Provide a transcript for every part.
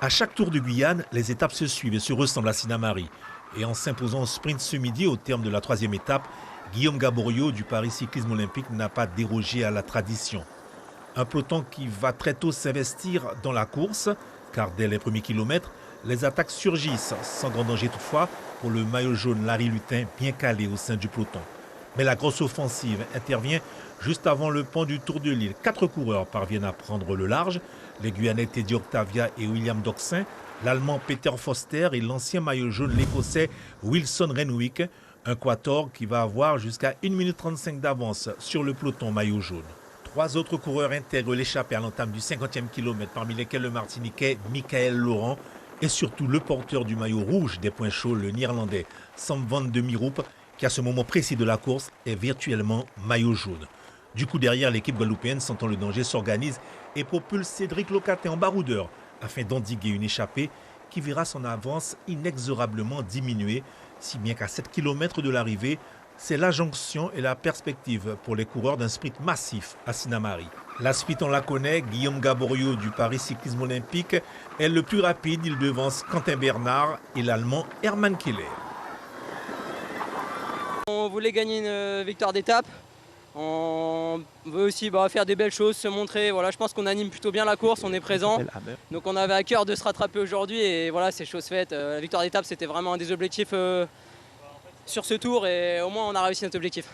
À chaque Tour de Guyane, les étapes se suivent et se ressemblent à Sinnamary. Et en s'imposant au sprint ce midi au terme de la troisième étape, Guillaume Gaboriau du Paris Cyclisme Olympique n'a pas dérogé à la tradition. Un peloton qui va très tôt s'investir dans la course, car dès les premiers kilomètres, les attaques surgissent, sans grand danger toutefois pour le maillot jaune Larry Lutin bien calé au sein du peloton. Mais la grosse offensive intervient juste avant le pont du Tour de l'Île. 4 coureurs parviennent à prendre le large, les Guyanais Teddy Octavia et William Doxin, l'Allemand Peter Foster et l'ancien maillot jaune l'Écossais Wilson Renwick, un quator qui va avoir jusqu'à 1 minute 35 d'avance sur le peloton maillot jaune. 3 autres coureurs intègrent l'échappée à l'entame du 50e kilomètre, parmi lesquels le Martiniquais Michael Laurent et surtout le porteur du maillot rouge des points chauds, le Néerlandais Sam van de Meerup, qui à ce moment précis de la course est virtuellement maillot jaune. Du coup derrière, l'équipe guadeloupéenne, sentant le danger, s'organise et propulse Cédric Locatin en baroudeur afin d'endiguer une échappée qui verra son avance inexorablement diminuer, si bien qu'à 7 km de l'arrivée, c'est la jonction et la perspective pour les coureurs d'un sprint massif à Sinnamary. La suite, on la connaît, Guillaume Gaboriau du Paris Cyclisme Olympique est le plus rapide, il devance Quentin Bernard et l'Allemand Hermann Keller. On voulait gagner une victoire d'étape. On veut aussi faire des belles choses, se montrer. Voilà, je pense qu'on anime plutôt bien la course, on est présent. Donc on avait à cœur de se rattraper aujourd'hui et voilà, c'est chose faite. La victoire d'étape, c'était vraiment un des objectifs sur ce tour et au moins on a réussi notre objectif.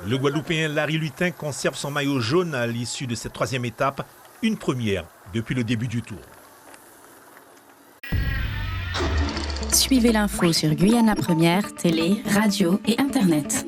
Le Guadeloupéen Larry Lutin conserve son maillot jaune à l'issue de cette troisième étape, une première depuis le début du tour. Suivez l'info sur Guyane la Première, télé, radio et internet.